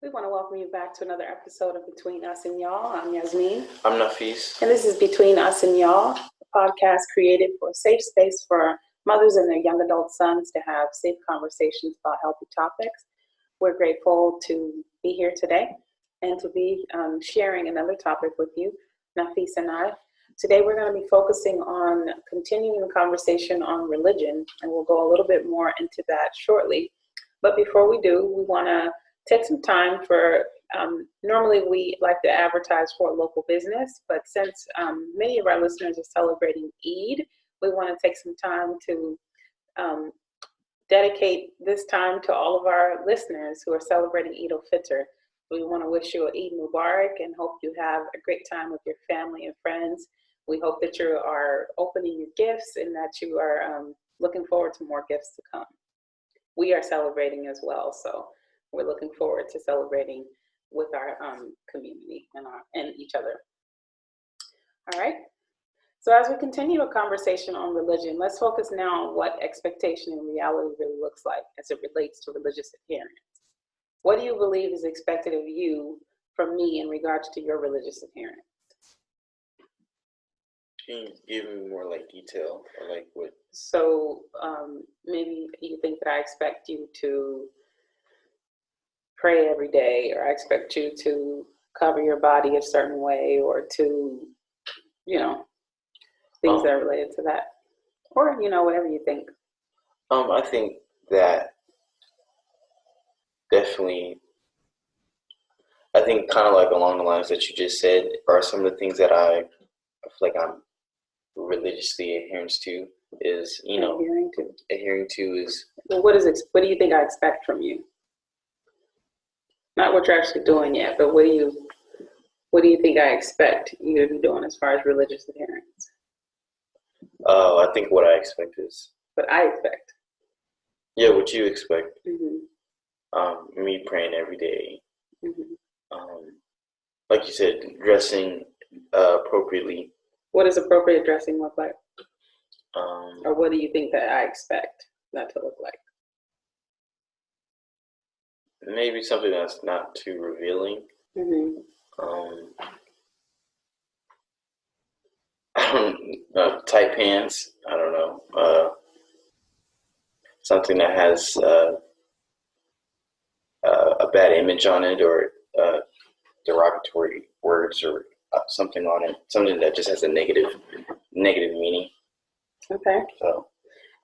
We want to welcome you back to another episode of Between Us and Y'all. I'm Yasmin. I'm Nafis. And this is Between Us and Y'all, a podcast created for a safe space for mothers and their young adult sons to have safe conversations about healthy topics. We're grateful to be here today and to be sharing another topic with you, Nafis and I. Today we're going to be focusing on continuing the conversation on religion, and we'll go a little bit more into that shortly. But before we do, we want to take some time for, normally we like to advertise for a local business, but since many of our listeners are celebrating Eid, we want to take some time to dedicate this time to all of our listeners who are celebrating Eid al-Fitr. We want to wish you an Eid Mubarak and hope you have a great time with your family and friends. We hope that you are opening your gifts and that you are looking forward to more gifts to come. We are celebrating as well, so we're looking forward to celebrating with our community and each other. All right. So as we continue a conversation on religion, let's focus now on what expectation and reality really looks like as it relates to religious adherence. What do you believe is expected of you from me in regards to your religious adherence? Can you give me more detail or what? So maybe you think that I expect you to pray every day, or I expect you to cover your body a certain way, or to, things that are related to that, or, whatever you think. I think that definitely, kind of along the lines that you just said are some of the things that I feel like I'm religiously adherent to is, adhering to is. Well, what do you think I expect from you? Not what you're actually doing yet, but what do you think I expect you to be doing as far as religious adherence? I think what I expect is. What I expect. Yeah, what you expect. Mm-hmm. Me praying every day. Mm-hmm. Like you said, dressing appropriately. What does appropriate dressing look like? Or what do you think that I expect that to look like? Maybe something that's not too revealing. Mm-hmm. Tight pants. I don't know. Something that has a bad image on it, or derogatory words, or something on it. Something that just has a negative meaning. Okay. So.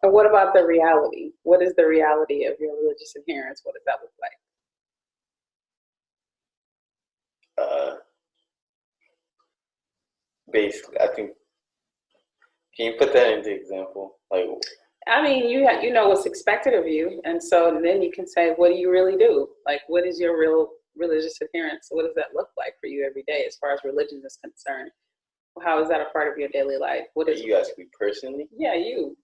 And what about the reality? What is the reality of your religious adherence? What does that look like? Basically, I think. Can you put that into example? I mean, you know what's expected of you, and so then you can say, what do you really do? What is your real religious adherence? What does that look like for you every day as far as religion is concerned? How is that a part of your daily life? What is you ask me personally? Yeah, you.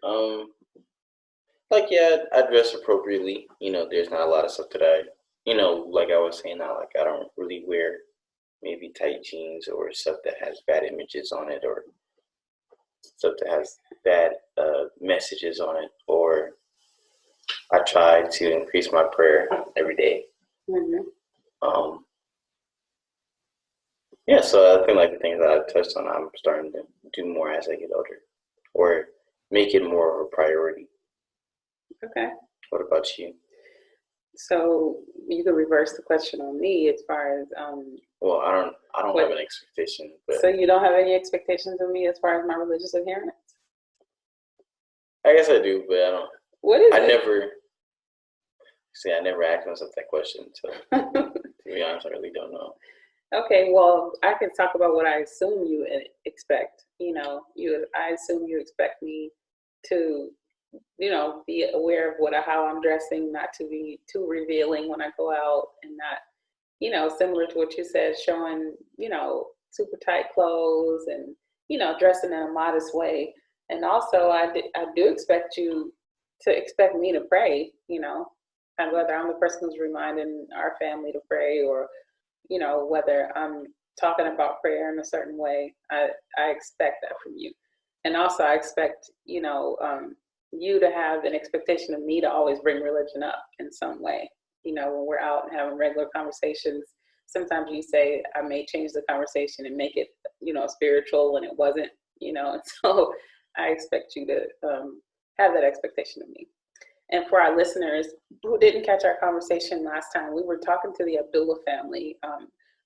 I dress appropriately. There's not a lot of stuff that I was saying, I don't really wear maybe tight jeans or stuff that has bad images on it, or stuff that has bad messages on it, or I try to increase my prayer every day. Mm-hmm. So I think the things that I touched on, I'm starting to do more as I get older, or make it more of a priority. Okay. What about you? So you could reverse the question on me as far as Well, I don't have an expectation. But so you don't have any expectations of me as far as my religious adherence? I guess I do, but I don't. What is it? I never asked myself that question. So to be honest, I really don't know. Okay, well, I can talk about what I assume you expect. I assume you expect me to, be aware of how I'm dressing, not to be too revealing when I go out, and not, similar to what you said, showing, super tight clothes and, dressing in a modest way. And also, I do expect you to expect me to pray, and whether I'm the person who's reminding our family to pray, or whether I'm talking about prayer in a certain way, I expect that from you. And also I expect, you to have an expectation of me to always bring religion up in some way. when we're out and having regular conversations, sometimes you say, I may change the conversation and make it, spiritual when it wasn't, and so I expect you to have that expectation of me. And for our listeners who didn't catch our conversation last time, we were talking to the Abdullah family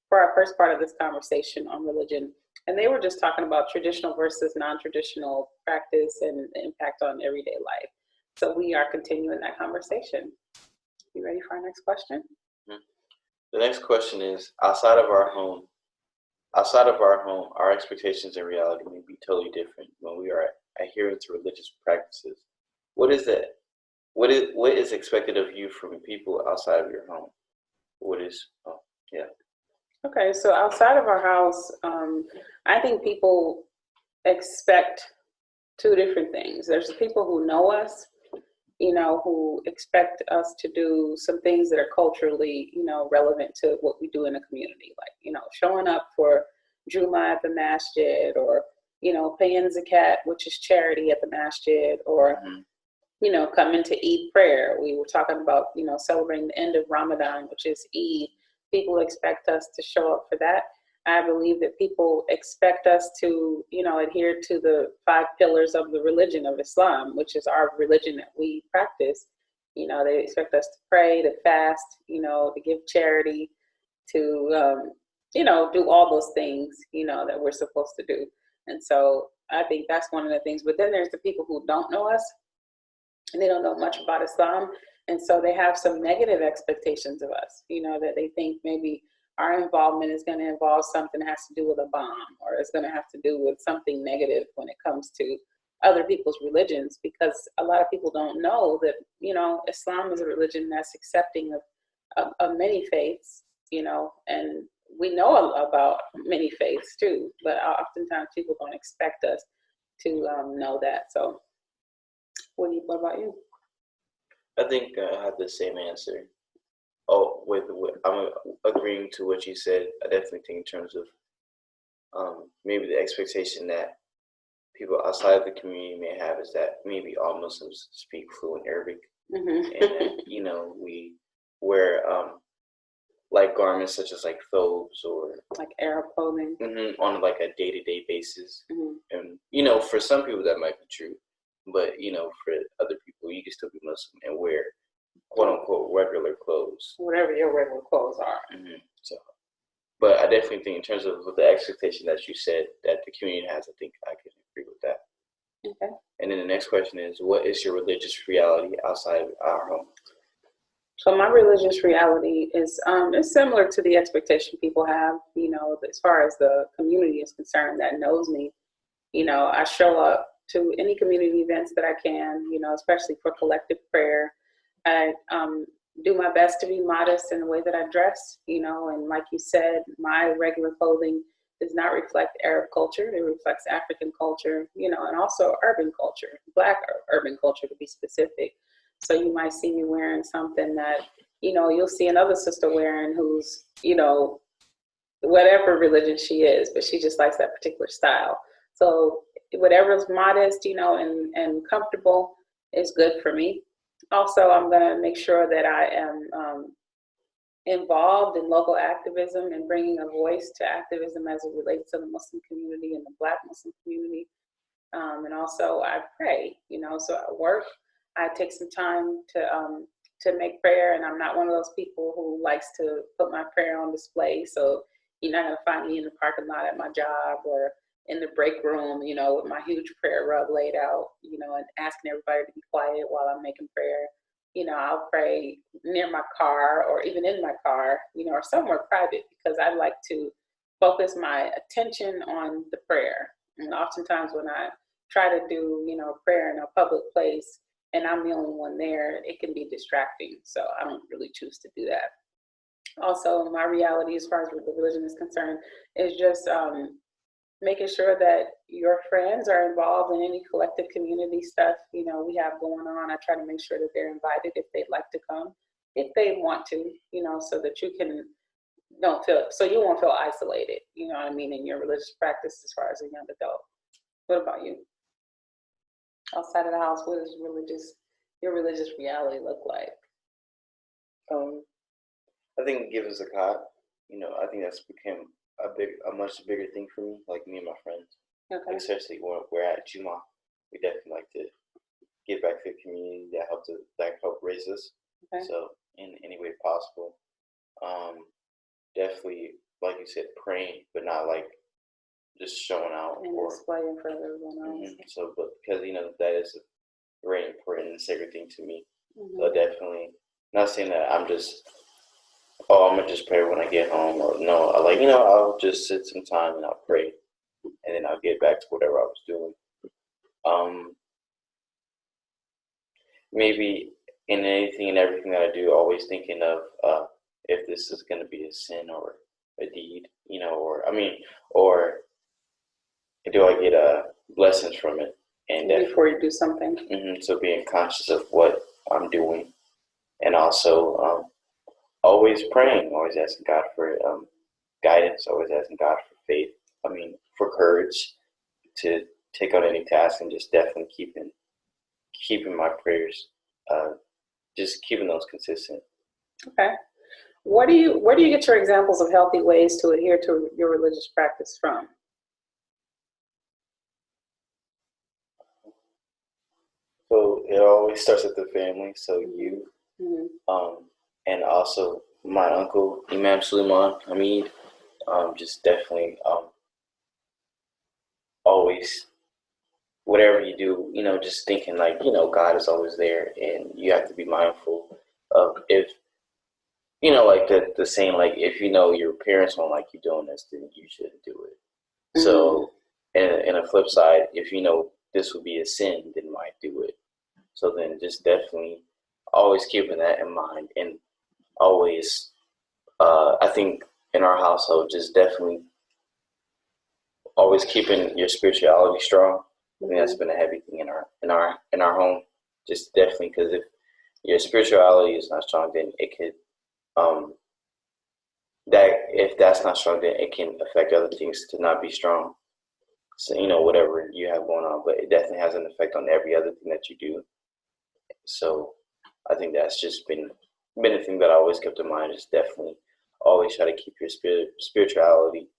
for our first part of this conversation on religion. And they were just talking about traditional versus non-traditional practice and the impact on everyday life. So we are continuing that conversation. You ready for our next question? The next question is, outside of our home, our expectations and reality may be totally different when we are adhering to religious practices. What is that? What is expected of you from people outside of your home? Okay, so outside of our house, I think people expect two different things. There's the people who know us, who expect us to do some things that are culturally, relevant to what we do in the community, like, showing up for Juma at the masjid, or, paying zakat, which is charity at the masjid, or, coming to Eid prayer. We were talking about, celebrating the end of Ramadan, which is Eid. People expect us to show up for that. I believe that people expect us to, adhere to the 5 pillars of the religion of Islam, which is our religion that we practice. They expect us to pray, to fast, to give charity, to, do all those things, that we're supposed to do. And so I think that's one of the things. But then there's the people who don't know us, and they don't know much about Islam. And so they have some negative expectations of us, that they think maybe our involvement is going to involve something that has to do with a bomb, or it's going to have to do with something negative when it comes to other people's religions, because a lot of people don't know that, Islam is a religion that's accepting of many faiths, and we know about many faiths too, but oftentimes people don't expect us to know that. So what about you? I think I have the same answer. I'm agreeing to what you said. I definitely think in terms of maybe the expectation that people outside of the community may have is that maybe all Muslims speak fluent Arabic, and that, we wear like garments such as like thobes or like Arab clothing on like a day-to-day basis. And for some people that might be true, but for other people, you can still be Muslim and wear quote unquote regular clothes, whatever your regular clothes are. So, but I definitely think in terms of the expectation that you said that the community has, I think I can agree with that. Okay. And then the next question is, what is your religious reality outside of our home? So my religious reality is similar to the expectation people have, as far as the community is concerned that knows me. I show up to any community events that I can, especially for collective prayer. I do my best to be modest in the way that I dress, and like you said, my regular clothing does not reflect Arab culture. It reflects African culture, and also urban culture, Black urban culture to be specific. So you might see me wearing something that, you'll see another sister wearing who's, whatever religion she is, but she just likes that particular style. So whatever's modest, and comfortable is good for me. Also, I'm going to make sure that I am involved in local activism and bringing a voice to activism as it relates to the Muslim community and the Black Muslim community. And also I pray, so at work, I take some time to make prayer, and I'm not one of those people who likes to put my prayer on display. So you're not going to find me in the parking lot at my job or in the break room, with my huge prayer rug laid out, and asking everybody to be quiet while I'm making prayer. I'll pray near my car or even in my car, or somewhere private, because I like to focus my attention on the prayer. And oftentimes when I try to do, prayer in a public place and I'm the only one there, it can be distracting. So I don't really choose to do that. Also, my reality as far as the religion is concerned is just making sure that your friends are involved in any collective community stuff, we have going on. I try to make sure that they're invited if they'd like to come, if they want to, so that you won't feel isolated, in your religious practice as far as a young adult. What about you? Outside of the house, what does your religious reality look like? I think give us a card. I think that's become a much bigger thing for me. Like me and my friends, Okay. like especially when we're at Juma, we definitely like to give back to the community that helped raise us. Okay. So in any way possible, definitely like you said, praying, but not like just showing out And or displaying for everyone else. so. But because that is a very important and sacred thing to me. Mm-hmm. So definitely not saying that I'm gonna just pray when I get home, or no, I'll just sit some time and I'll pray, and then I'll get back to whatever I was doing. Maybe in anything and everything that I do, always thinking of if this is going to be a sin or a deed, or do I get blessings from it? And before you do something. So being conscious of what I'm doing, and also always praying, always asking God for guidance, always asking God for faith. For courage to take on any task, and just definitely keeping my prayers, just keeping those consistent. Okay. Where do you get your examples of healthy ways to adhere to your religious practice from? So it always starts at the family. So you, Mm-hmm. And also my uncle Imam Suleiman Hamid, just definitely always whatever you do, just thinking like God is always there, and you have to be mindful of if like the saying, like if your parents won't like you doing this, then you shouldn't do it. Mm-hmm. So, and a flip side, if this would be a sin, then might do it. So then just definitely always keeping that in mind, and always, I think in our household, just definitely always keeping your spirituality strong. I think that's been a heavy thing in our home. Just definitely, because if your spirituality is not strong, then it could that if that's not strong, then it can affect other things to not be strong. So whatever you have going on, but it definitely has an effect on every other thing that you do. So I think that's just been a thing that I always kept in mind. Is definitely always try to keep your spirituality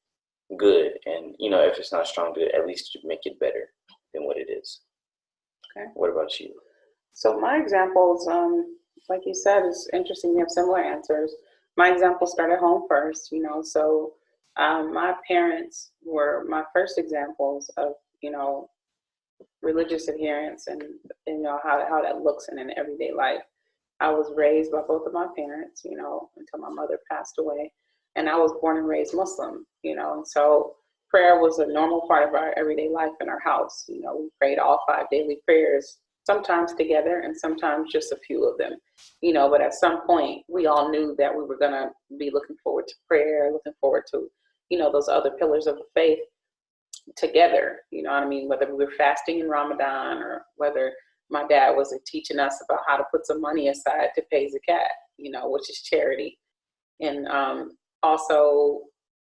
good, and if it's not strong, to at least make it better than what it is. Okay. What about you? So my examples, like you said, it's interesting. We have similar answers. My examples start at home first, So my parents were my first examples of religious adherence, and how that looks in an everyday life. I was raised by both of my parents, until my mother passed away, and I was born and raised Muslim, and so prayer was a normal part of our everyday life in our house. We prayed all 5 daily prayers, sometimes together and sometimes just a few of them, but at some point we all knew that we were going to be looking forward to prayer, looking forward to, those other pillars of the faith together, whether we were fasting in Ramadan, or whether my dad was teaching us about how to put some money aside to pay zakat, which is charity. And also,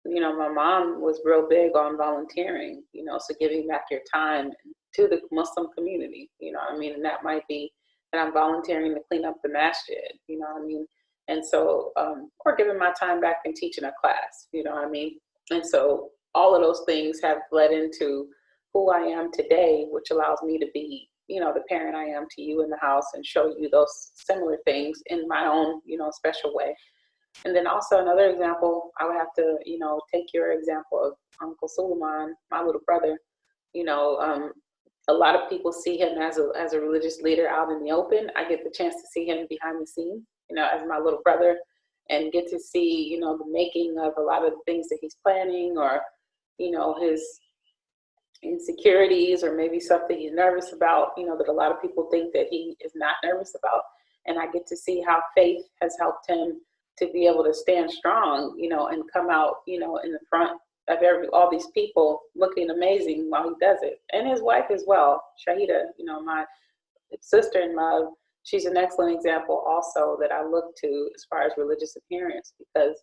my mom was real big on volunteering, so giving back your time to the Muslim community, and that might be that I'm volunteering to clean up the masjid, and so, or giving my time back and teaching a class, and so all of those things have led into who I am today, which allows me to be, the parent I am to you in the house, and show you those similar things in my own, special way. And then also another example, I would have to, take your example of Uncle Suleiman, my little brother. A lot of people see him as a religious leader out in the open. I get the chance to see him behind the scenes, as my little brother, and get to see, the making of a lot of the things that he's planning, or, his insecurities, or maybe something he's nervous about, that a lot of people think that he is not nervous about. And I get to see how faith has helped him to be able to stand strong, and come out, in the front of all these people looking amazing while he does it. And his wife as well, Shahida, my sister-in-law, she's an excellent example also that I look to as far as religious appearance, because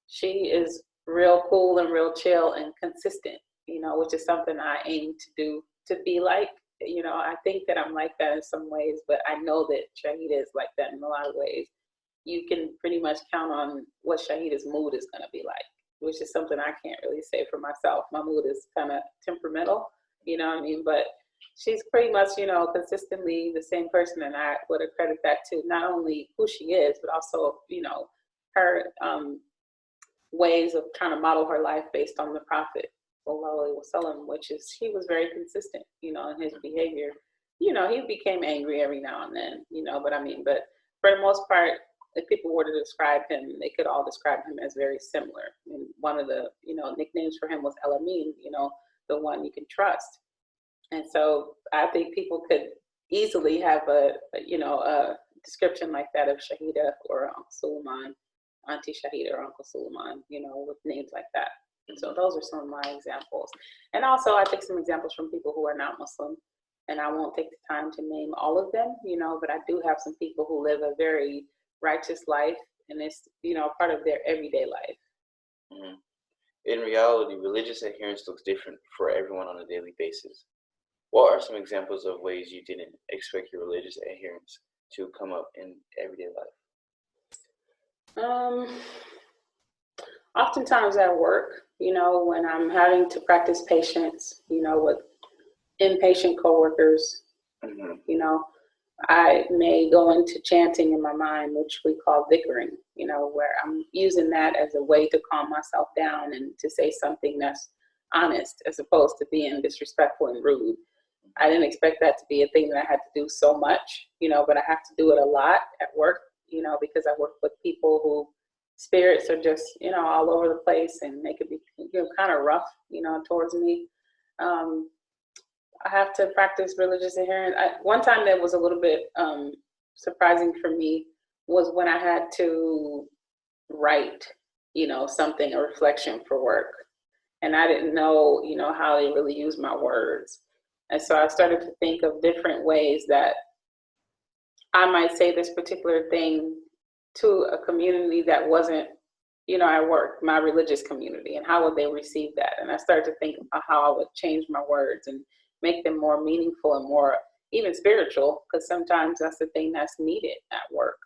she is real cool and real chill and consistent, which is something I aim to do, to be like. I think that I'm like that in some ways, but I know that Shahida is like that in a lot of ways. you can pretty much count on what Shahida's mood is going to be like, which is something I can't really say for myself. My mood is kind of temperamental, you know what I mean? But she's pretty much, consistently the same person, and I would accredit that to not only who she is, but also, her ways of trying to model her life based on the Prophet, which is he was very consistent, in his behavior. He became angry every now and then, but for the most part, if people were to describe him, they could all describe him as very similar. And one of the, nicknames for him was El Amin, the one you can trust. And so I think people could easily have a description like that of Shahida or Uncle Suleiman, Auntie Shahida or Uncle Suleiman, with names like that. So those are some of my examples. And also I take some examples from people who are not Muslim, and I won't take the time to name all of them, but I do have some people who live a very righteous life, and it's, part of their everyday life. Mm-hmm. In reality, religious adherence looks different for everyone on a daily basis. What are some examples of ways you didn't expect your religious adherence to come up in everyday life? Oftentimes at work, when I'm having to practice patience, with inpatient coworkers, I may go into chanting in my mind, which we call dhickering, where I'm using that as a way to calm myself down and to say something that's honest as opposed to being disrespectful and rude. I didn't expect that to be a thing that I had to do so much, but I have to do it a lot at work, because I work with people who spirits are just, all over the place, and they could be, kind of rough, towards me. I have to practice religious adherence. One time that was a little bit surprising for me was when I had to write, something, a reflection for work. And I didn't know, how they really use my words. And so I started to think of different ways that I might say this particular thing to a community that wasn't, at work, my religious community, and how would they receive that? And I started to think about how I would change my words and make them more meaningful and more even spiritual, because sometimes that's the thing that's needed at work.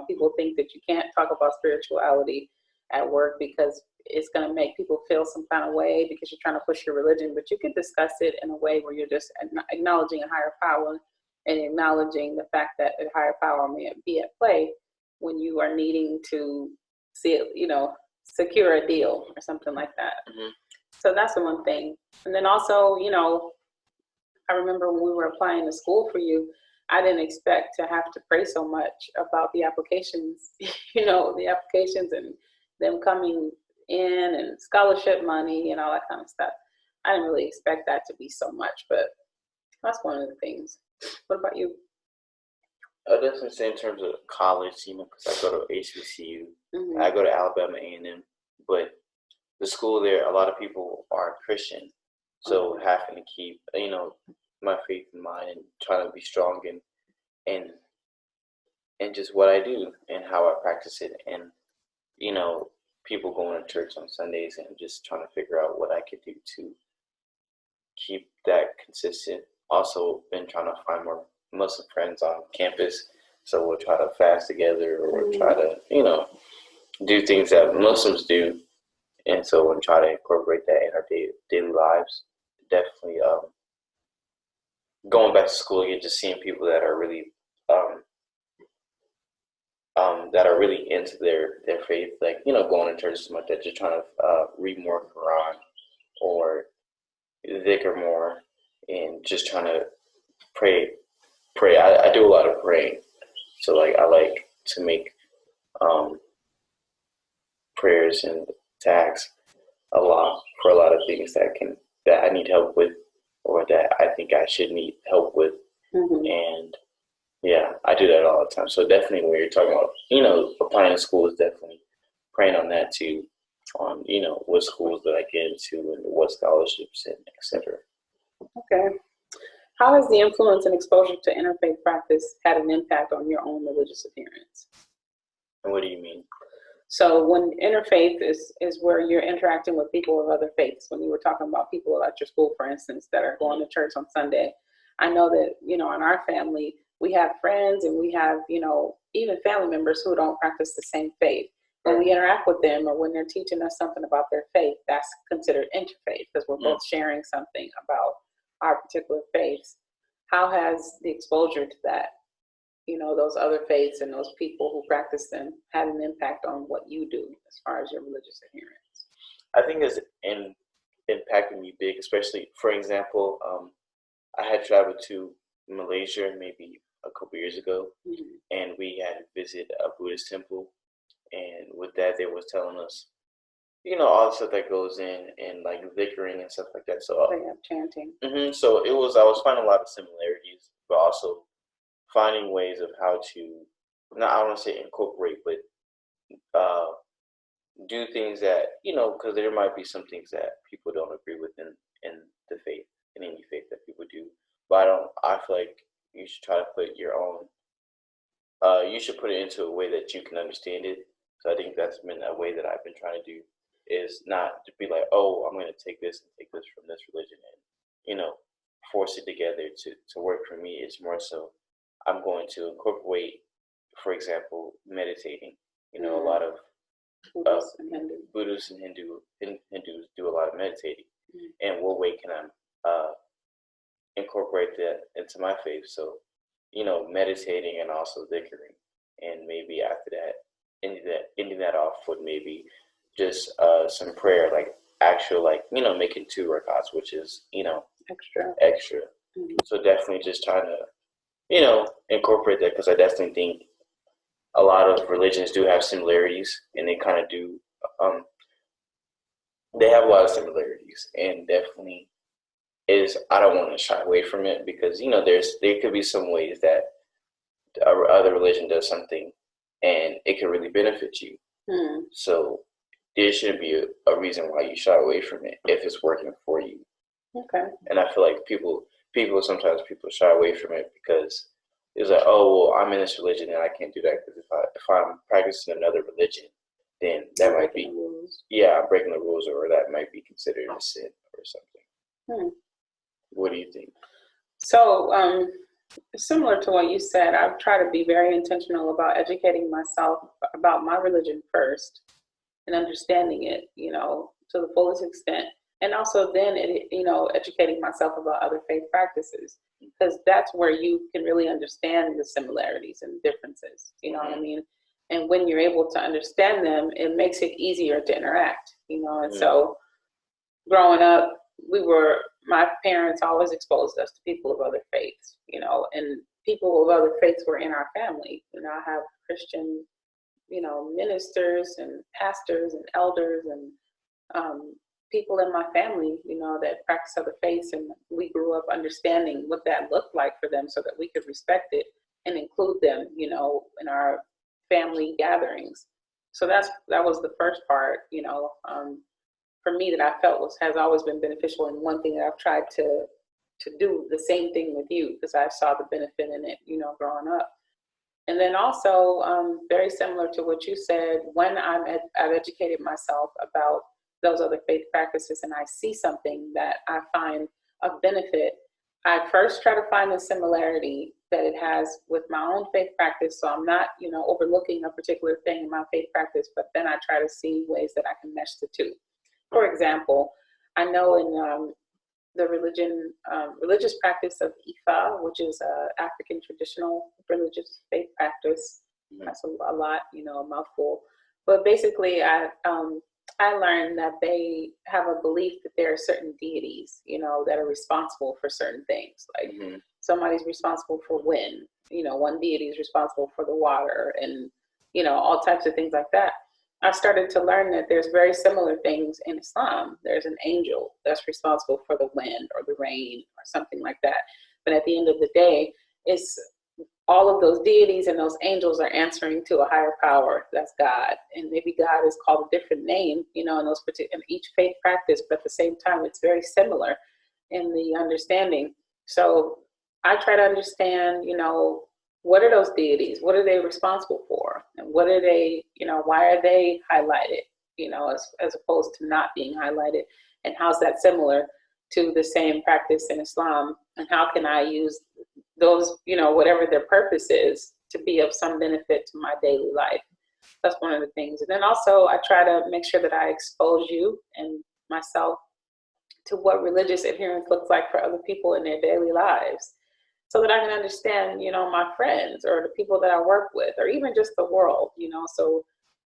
People think that you can't talk about spirituality at work because it's going to make people feel some kind of way because you're trying to push your religion, but you could discuss it in a way where you're just acknowledging a higher power and acknowledging the fact that a higher power may be at play when you are needing to see it, secure a deal or something like that. Mm-hmm. So that's the one thing. And then also, I remember when we were applying to school for you, I didn't expect to have to pray so much about the applications, the applications and them coming in and scholarship money and all that kind of stuff. I didn't really expect that to be so much, but that's one of the things. What about you? I definitely say in terms of college, because I go to HBCU, mm-hmm. I go to Alabama A&M, but the school there, a lot of people are Christian, so mm-hmm. having to keep, my faith in mind and trying to be strong in just what I do and how I practice it, and people going to church on Sundays and just trying to figure out what I could do to keep that consistent. Also been trying to find more Muslim friends on campus, so we'll try to fast together or mm-hmm. try to do things that Muslims do, and so we'll try to incorporate that in our daily lives. Definitely going back to school again, just seeing people that are really into their faith, like going to church as much, that just trying to read more Quran or dhikr more, and just trying to pray. I do a lot of praying, so I like to make prayers and tags a lot for a lot of things that I need help with, or that I think I should need help with. Mm-hmm. And yeah, I do that all the time. So definitely when you're talking about, applying to school, is definitely praying on that too, on, what schools that I get into and what scholarships and etc. Okay. How has the influence and exposure to interfaith practice had an impact on your own religious adherence? And what do you mean? So when interfaith is where you're interacting with people of other faiths, when you were talking about people at your school, for instance, that are going to church on Sunday, I know that, in our family, we have friends and we have, even family members who don't practice the same faith. When we interact with them or when they're teaching us something about their faith, that's considered interfaith because we're both sharing something about our particular faiths. How has the exposure to that, those other faiths and those people who practice them had an impact on what you do as far as your religious adherence? I think it's impacted me big, especially, for example, I had traveled to Malaysia maybe a couple years ago, and we had to visit a Buddhist temple. And with that, they was telling us, all the stuff that goes in and like vicaring and stuff like that. So chanting. So I was finding a lot of similarities, but also finding ways of how to, not I don't want to say incorporate, but do things that because there might be some things that people don't agree with in the faith, in any faith that people do. But I feel like you should try to put your own. You should put it into a way that you can understand it. So I think that's been a way that I've been trying to do, is not to be like, oh, I'm going to take this and take this from this religion and, force it together to work for me. It's more so I'm going to incorporate, for example, meditating. A lot of Buddhists and Hindus do a lot of meditating. And what way can I incorporate that into my faith? So, meditating and also vicaring. And maybe after that, ending that off with maybe just some prayer, like actual, making 2 rakats, which is, extra. So definitely just trying to, incorporate that, because I definitely think a lot of religions do have similarities, and they kind of do, they have a lot of similarities, and definitely I don't want to shy away from it, because, there could be some ways that other religion does something and it can really benefit you. So there shouldn't be a reason why you shy away from it if it's working for you. Okay. And I feel like people sometimes shy away from it because it's like, oh, well, I'm in this religion and I can't do that, because if I'm practicing another religion, then that might be, I'm breaking the rules, or that might be considered a sin or something. What do you think? So, similar to what you said, I've tried to be very intentional about educating myself about my religion first and understanding it, to the fullest extent. And also then, educating myself about other faith practices, because that's where you can really understand the similarities and differences, you know what I mean? And when you're able to understand them, it makes it easier to interact, and so growing up, my parents always exposed us to people of other faiths, and people of other faiths were in our family. I have Christian, ministers and pastors and elders and people in my family, that practice other faiths, and we grew up understanding what that looked like for them so that we could respect it and include them, in our family gatherings. So that was the first part, for me, that I felt has always been beneficial, and one thing that I've tried to do the same thing with you, because I saw the benefit in it, growing up. And then also, very similar to what you said, when I've educated myself about those other faith practices and I see something that I find of benefit, I first try to find the similarity that it has with my own faith practice. So I'm not, overlooking a particular thing in my faith practice, but then I try to see ways that I can mesh the two. For example, I know in the religious practice of Ifa, which is an African traditional religious faith practice. That's a lot, a mouthful. But basically, I learned that they have a belief that there are certain deities, that are responsible for certain things. Like somebody's responsible for wind, one deity is responsible for the water, and, all types of things like that. I started to learn that there's very similar things in Islam. There's an angel that's responsible for the wind or the rain or something like that. But at the end of the day, it's all of those deities and those angels are answering to a higher power. That's God. And maybe God is called a different name, in each faith practice, but at the same time, it's very similar in the understanding. So I try to understand, what are those deities? What are they responsible for? And what are they, why are they highlighted, as opposed to not being highlighted? And how's that similar to the same practice in Islam? And how can I use those, whatever their purpose is, to be of some benefit to my daily life. That's one of the things. And then also I try to make sure that I expose you and myself to what religious adherence looks like for other people in their daily lives, so that I can understand, my friends or the people that I work with, or even just the world, So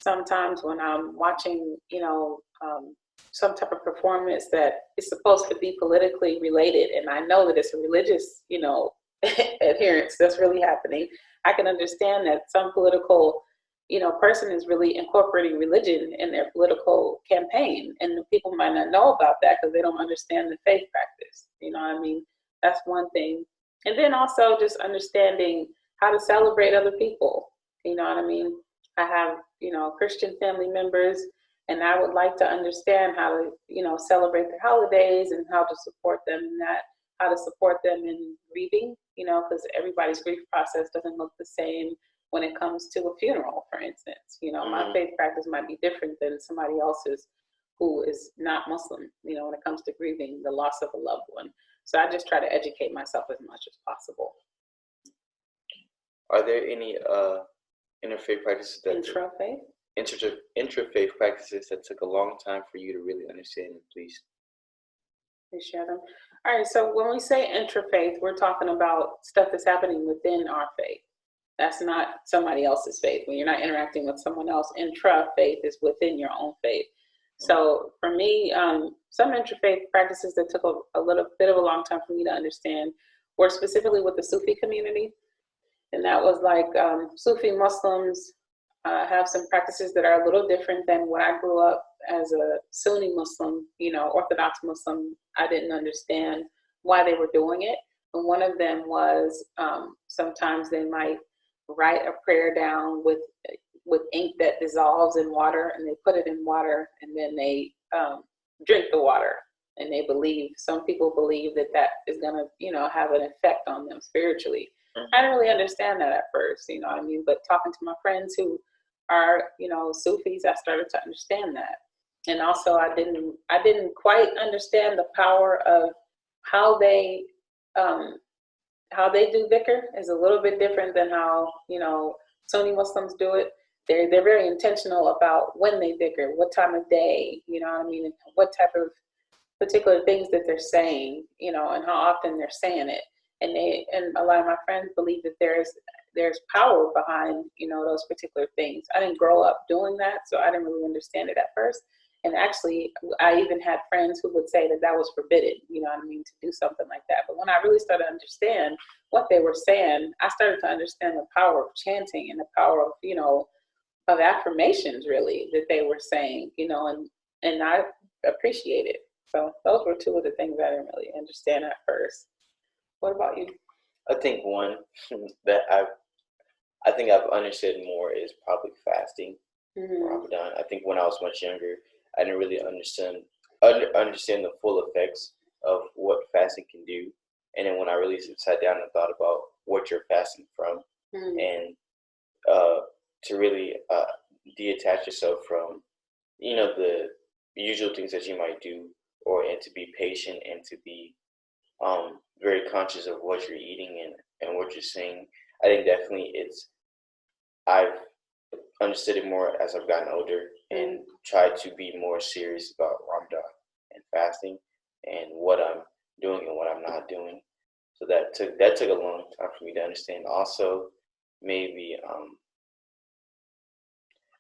sometimes when I'm watching, some type of performance that is supposed to be politically related, and I know that it's a religious, adherence that's really happening, I can understand that some political person is really incorporating religion in their political campaign, and the people might not know about that because they don't understand the faith practice. That's one thing. And then also just understanding how to celebrate other people. I have, Christian family members, and I would like to understand how to, celebrate their holidays and how to support them in that, how to support them in grieving, because everybody's grief process doesn't look the same when it comes to a funeral, for instance. My faith practice might be different than somebody else's who is not Muslim, when it comes to grieving the loss of a loved one. So I just try to educate myself as much as possible. Are there any interfaith practices that interfaith practices that took a long time for you to really understand, please? Share them. All right, so when we say interfaith, we're talking about stuff that's happening within our faith. That's not somebody else's faith. When you're not interacting with someone else, intra-faith is within your own faith. So for me, some interfaith practices that took a little bit of a long time for me to understand were specifically with the Sufi community. And that was like Sufi Muslims have some practices that are a little different than what I grew up as a Sunni Muslim, Orthodox Muslim. I didn't understand why they were doing it. And one of them was sometimes they might write a prayer down with ink that dissolves in water, and they put it in water, and then they drink the water. And some people believe that is going to, have an effect on them spiritually. I didn't really understand that at first, But talking to my friends who are, Sufis, I started to understand that. And also I didn't quite understand the power of how they do dhikr is a little bit different than how, Sunni Muslims do it. They're very intentional about when they dhikr, what time of day, and what type of particular things that they're saying, and how often they're saying it. And a lot of my friends believe that there's power behind, those particular things. I didn't grow up doing that, so I didn't really understand it at first. And actually, I even had friends who would say that was forbidden, to do something like that. But when I really started to understand what they were saying, I started to understand the power of chanting and the power of, of affirmations, really, that they were saying, and I appreciate it. So those were two of the things I didn't really understand at first. What about you? I think one that I've understood more is probably fasting. Ramadan. I think when I was much younger, I didn't really understand the full effects of what fasting can do. And then when I really sat down and thought about what you're fasting from, and to really detach yourself from, the usual things that you might do, and to be patient and to be very conscious of what you're eating and what you're saying. I think definitely I've understood it more as I've gotten older and tried to be more serious about Ramadan and fasting and what I'm doing and what I'm not doing. So that took a long time for me to understand. Also, maybe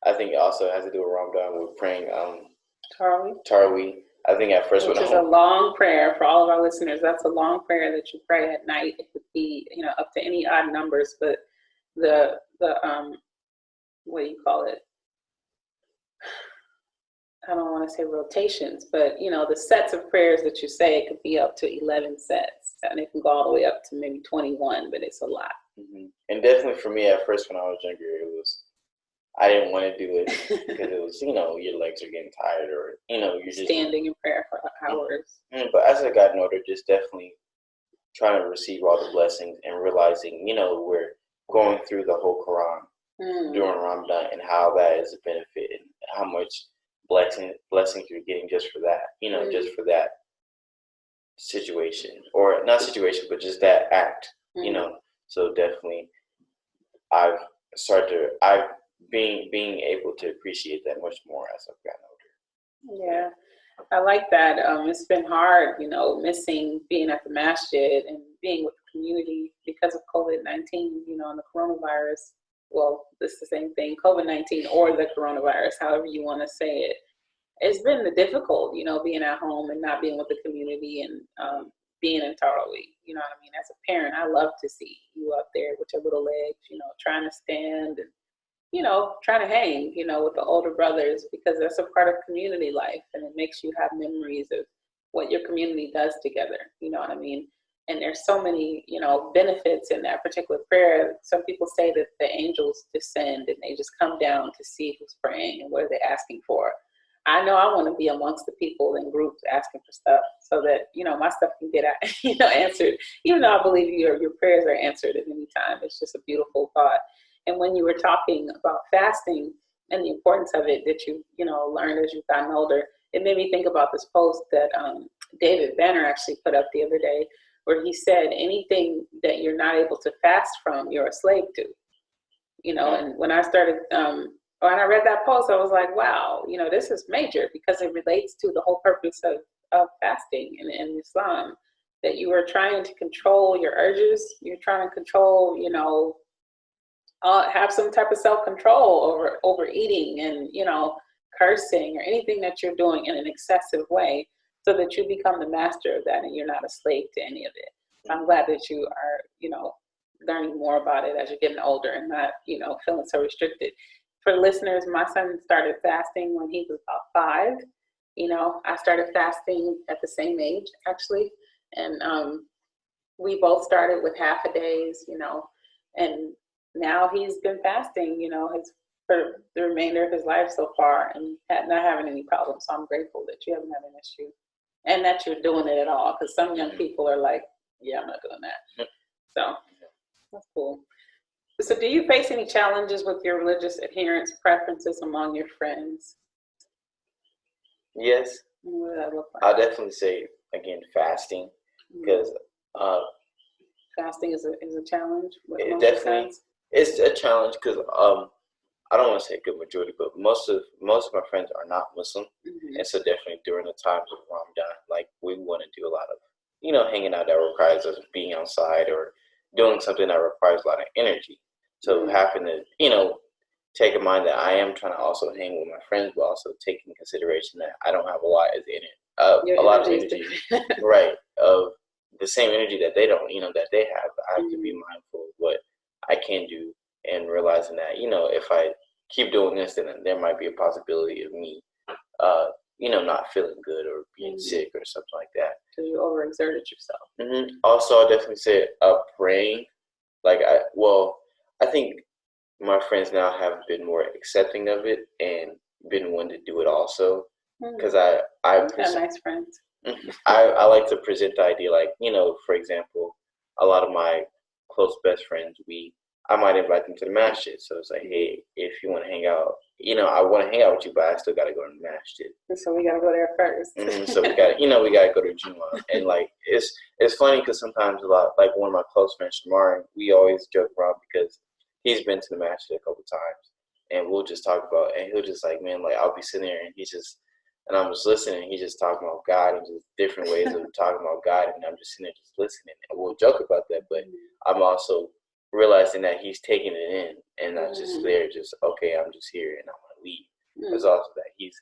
I think it also has to do with Ramadan. We're praying Tarawih. I think at first, which is a long prayer for all of our listeners. That's a long prayer that you pray at night. It could be, up to any odd numbers, but the what do you call it? I don't want to say rotations, but the sets of prayers that you say, it could be up to 11 sets, and it can go all the way up to maybe 21, but it's a lot. And definitely for me at first when I was younger, I didn't want to do it because it was, your legs are getting tired, or, you're just standing in prayer for hours. But as I got older, just definitely trying to receive all the blessings and realizing, we're going through the whole Quran during Ramadan and how that is a benefit and how much blessings you're getting just for that, just for that situation, or not situation, but just that act, So definitely I've I've being able to appreciate that much more as I've gotten older. Yeah, I like that. It's been hard, missing being at the masjid and being with the community because of COVID-19, and the coronavirus. Well, this is the same thing, COVID-19 or the coronavirus, however you want to say it. It's been difficult, being at home and not being with the community and being in Tarawih. You know what I mean? As a parent, I love to see you up there with your little legs, trying to stand and trying to hang, with the older brothers, because that's a part of community life and it makes you have memories of what your community does together. You know what I mean? And there's so many, benefits in that particular prayer. Some people say that the angels descend and they just come down to see who's praying and what are they asking for. I know I want to be amongst the people in groups asking for stuff so that, my stuff can get answered, even though I believe your prayers are answered at any time. It's just a beautiful thought. And when you were talking about fasting and the importance of it that you learned as you've gotten older, it made me think about this post that David Banner actually put up the other day, where he said anything that you're not able to fast from, you're a slave to. And when I started, when I read that post, I was like, wow, this is major, because it relates to the whole purpose of fasting in Islam, that you are trying to control your urges, you're trying to control, have some type of self-control over eating and, cursing or anything that you're doing in an excessive way, so that you become the master of that and you're not a slave to any of it. So I'm glad that you are, learning more about it as you're getting older and not, feeling so restricted. For listeners, my son started fasting when he was about 5. I started fasting at the same age, actually. And we both started with half a days, and now he's been fasting, for the remainder of his life so far, and not having any problems. So I'm grateful that you haven't had an issue and that you're doing it at all, because some young people are like, yeah, I'm not doing that. So that's cool. So do you face any challenges with your religious adherence preferences among your friends? Yes. What does that look like? I'll definitely say, again, fasting, because fasting is a challenge. It definitely it's a challenge, because I don't want to say a good majority, but most of my friends are not Muslim, and so definitely during the times of Ramadan, like, we want to do a lot of hanging out that requires us being outside or doing something that requires a lot of energy. So having to take in mind that I am trying to also hang with my friends, but also take into consideration that I don't have a lot of energy, right, of the same energy that they don't, that they have. I have to be mindful of what I can do, and realizing that, if I keep doing this, then there might be a possibility of me, not feeling good or being sick or something like that. Because you overexerted yourself. Also, I definitely say praying. I think my friends now have been more accepting of it and been wanting to do it also, because I have nice friends. I like to present the idea, like, for example, a lot of my close best friends, I might invite them to the masjid. So it's like, hey, if you want to hang out, I want to hang out with you, but I still got to go to the masjid. So we got to go there first. So we got to go to Juma. And like, it's funny, because sometimes like one of my close friends, Shamari, we always joke around, because he's been to the masjid a couple times, and we'll just talk about, and he'll just like, man, like, I'll be sitting there and I'm just listening, and he's just talking about God and just different ways of talking about God, and I'm just sitting there just listening, and we'll joke about that, but I'm also realizing that he's taking it in, and not just there, just, okay, I'm just here and I want to leave. There's also that he's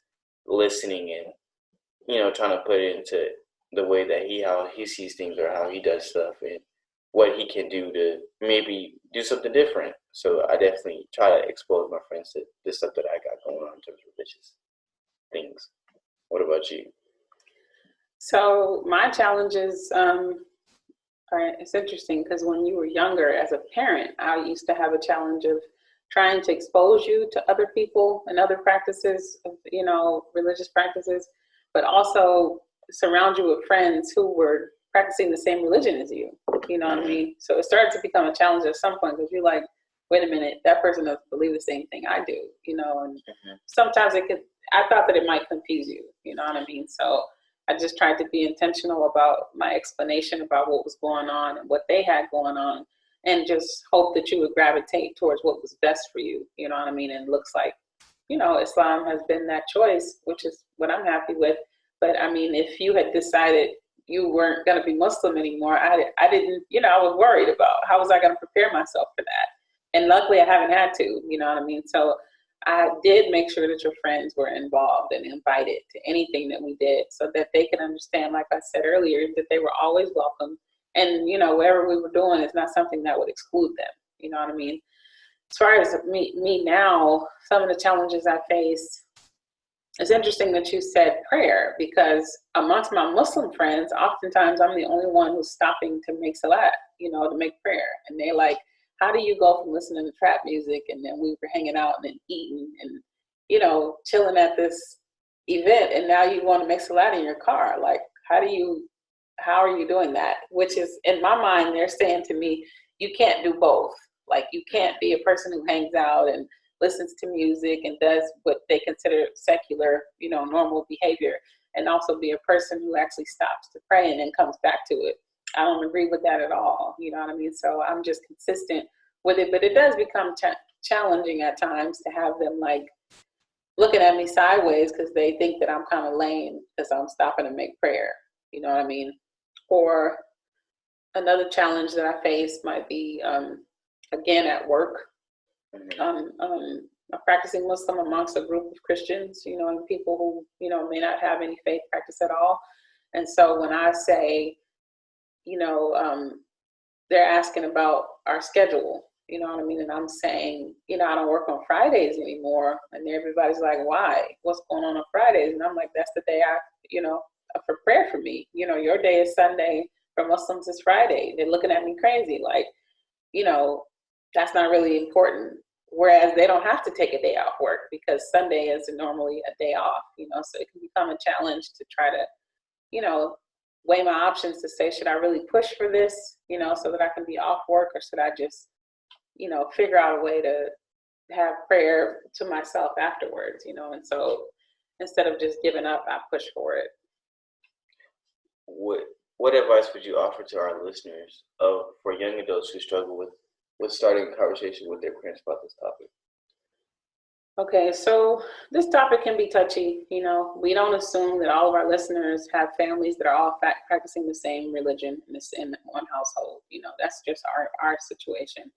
listening and, trying to put it into the way that how he sees things, or how he does stuff, and what he can do to maybe do something different. So I definitely try to expose my friends to this stuff that I got going on in terms of religious things. What about you? So my challenges it's interesting, because when you were younger as a parent, I used to have a challenge of trying to expose you to other people and other practices, religious practices, but also surround you with friends who were practicing the same religion as you. You know what I mean? So it started to become a challenge at some point, because you're like, wait a minute, that person doesn't believe the same thing I do, and sometimes I thought that it might confuse you, you know what I mean? So I just tried to be intentional about my explanation about what was going on and what they had going on, and just hope that you would gravitate towards what was best for you. You know what I mean? And it looks like, Islam has been that choice, which is what I'm happy with. But I mean, if you had decided you weren't going to be Muslim anymore, I didn't, I was worried about how was I going to prepare myself for that. And luckily I haven't had to, you know what I mean? So I did make sure that your friends were involved and invited to anything that we did so that they could understand, like I said earlier, that they were always welcome. And, whatever we were doing is not something that would exclude them. You know what I mean? As far as me now, some of the challenges I face, it's interesting that you said prayer, because amongst my Muslim friends, oftentimes I'm the only one who's stopping to make salat, to make prayer. And they're like, how do you go from listening to trap music and then we were hanging out and then eating and, chilling at this event, and now you want to make salat in your car? Like, how are you doing that? Which is, in my mind, they're saying to me, you can't do both. Like, you can't be a person who hangs out and listens to music and does what they consider secular, normal behavior, and also be a person who actually stops to pray and then comes back to it. I don't agree with that at all. You know what I mean? So I'm just consistent with it, but it does become challenging at times to have them like looking at me sideways because they think that I'm kind of lame because I'm stopping to make prayer. You know what I mean? Or another challenge that I face might be, again, at work. A practicing Muslim amongst a group of Christians, and people who, may not have any faith practice at all. And so when I say, they're asking about our schedule, you know what I mean? And I'm saying, I don't work on Fridays anymore. And everybody's like, why? What's going on Fridays? And I'm like, that's the day for prayer for me. Your day is Sunday. For Muslims, it's Friday. They're looking at me crazy. Like, that's not really important. Whereas they don't have to take a day off work because Sunday is normally a day off, so it can become a challenge to try to, weigh my options to say, should I really push for this, so that I can be off work, or should I just, figure out a way to have prayer to myself afterwards, and so instead of just giving up, I push for it. What advice would you offer to our listeners for young adults who struggle with starting a conversation with their parents about this topic? Okay, so this topic can be touchy. We don't assume that all of our listeners have families that are all practicing the same religion in one household. That's just our situation.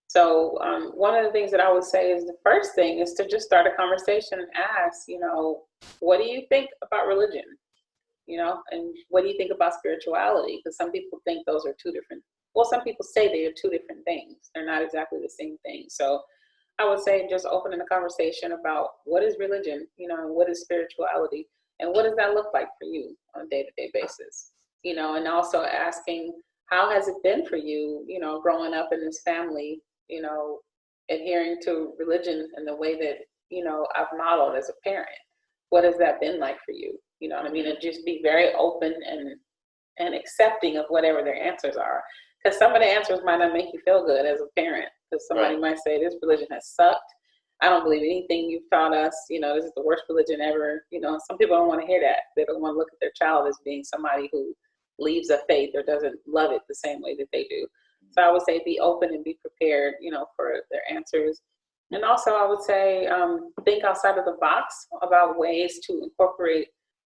So one of the things that I would say is the first thing is to just start a conversation and ask, what do you think about religion? And what do you think about spirituality? Because some people think those are two different. Well, some people say they are two different things. They're not exactly the same thing. So I would say just opening a conversation about what is religion, and what is spirituality, and what does that look like for you on a day-to-day basis, and also asking, how has it been for you, growing up in this family, adhering to religion in the way that, I've modeled as a parent. What has that been like for you? You know what I mean? And just be very open and accepting of whatever their answers are. Because some of the answers might not make you feel good as a parent. Because somebody might say, this religion has sucked. I don't believe anything you've taught us. This is the worst religion ever. Some people don't want to hear that. They don't want to look at their child as being somebody who leaves a faith or doesn't love it the same way that they do. So I would say be open and be prepared, for their answers. And also I would say think outside of the box about ways to incorporate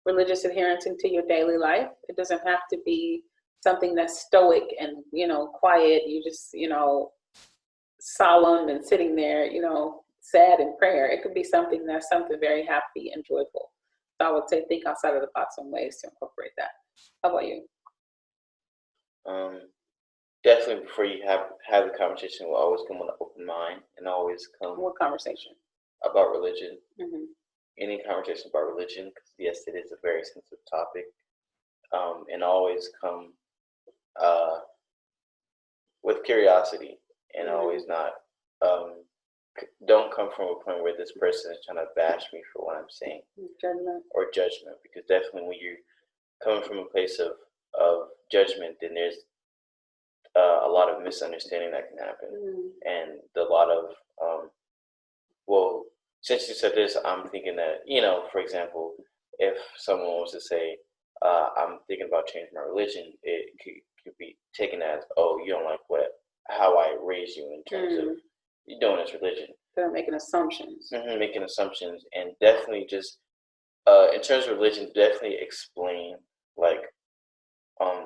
religious adherence into your daily life. It doesn't have to be something that's stoic and, quiet. You just, solemn and sitting there, sad in prayer. It could be something very happy and joyful. So I would say think outside of the box on ways to incorporate that. How about you? Definitely before you have the conversation, will always come with an open mind and always come. What conversation? About religion. Mm-hmm. Any conversation about religion, because yes, it is a very sensitive topic, and always come with curiosity, and always not don't come from a point where this person is trying to bash me for what I'm saying, or judgment, because definitely when you're coming from a place of judgment, then there's a lot of misunderstanding that can happen, and a lot of well, since you said this, I'm thinking that, for example, if someone was to say, I'm thinking about changing my religion, it could be taken as, oh, you don't like what how I raised you in terms of you doing this religion. They're making assumptions. Making assumptions, and definitely just in terms of religion, definitely explain like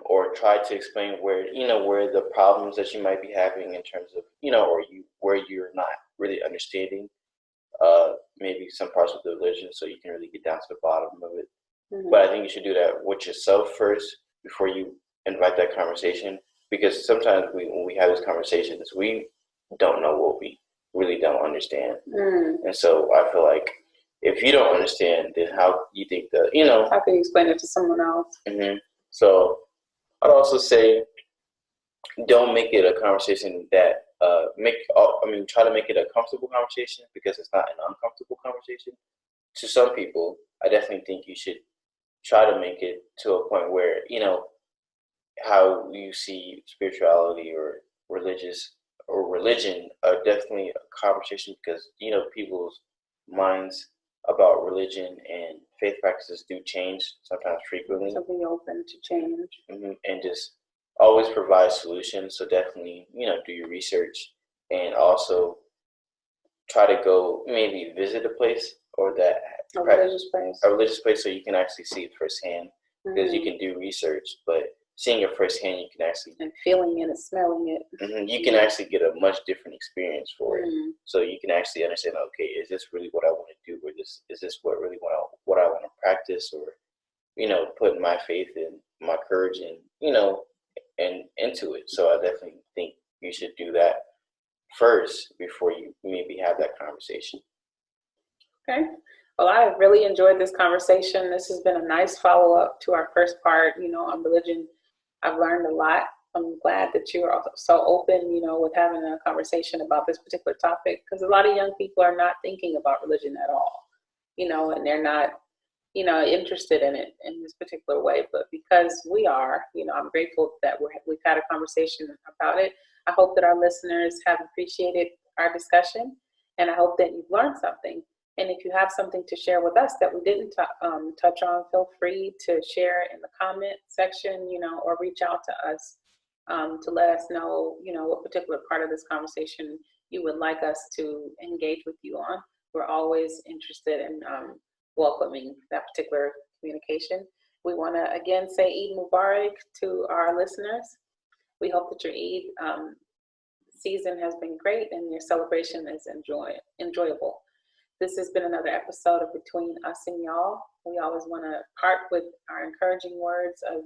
or try to explain where where the problems that you might be having in terms of or where you're not really understanding maybe some parts of the religion, so you can really get down to the bottom of it. But I think you should do that with yourself first before you invite that conversation, because sometimes when we have these conversations, we don't know what we really don't understand. And so I feel like if you don't understand, then how you think that, how can you explain it to someone else? So I'd also say don't make it a conversation that try to make it a comfortable conversation, because it's not an uncomfortable conversation. To some people, I definitely think you should try to make it to a point where, how you see spirituality or religion are definitely a conversation, because, people's minds about religion and faith practices do change sometimes frequently. So be open to change. And just always provide solutions. So definitely, do your research, and also try to go maybe visit a place or a religious place, so you can actually see it firsthand. Because you can do research, but seeing it firsthand, you can actually and feeling it and smelling it. You can actually get a much different experience for it. So you can actually understand, okay, is this really what I want to do, or is this what I want to practice, or put my faith in, my courage in, and into it. So I definitely think you should do that first before you maybe have that conversation. Okay. Well, I really enjoyed this conversation. This has been a nice follow-up to our first part, on religion. I've learned a lot. I'm glad that you're so open, with having a conversation about this particular topic, because a lot of young people are not thinking about religion at all, and they're not, interested in it in this particular way. But because we are, I'm grateful that we've had a conversation about it. I hope that our listeners have appreciated our discussion, and I hope that you've learned something. And if you have something to share with us that we didn't touch on, feel free to share in the comment section, or reach out to us to let us know, what particular part of this conversation you would like us to engage with you on. We're always interested in welcoming that particular communication. We want to again say Eid Mubarak to our listeners. We hope that your Eid season has been great and your celebration is enjoyable. This has been another episode of Between Us and Y'all. We always want to part with our encouraging words of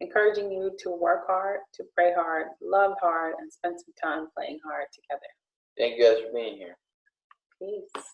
encouraging you to work hard, to pray hard, love hard, and spend some time playing hard together. Thank you guys for being here. Peace.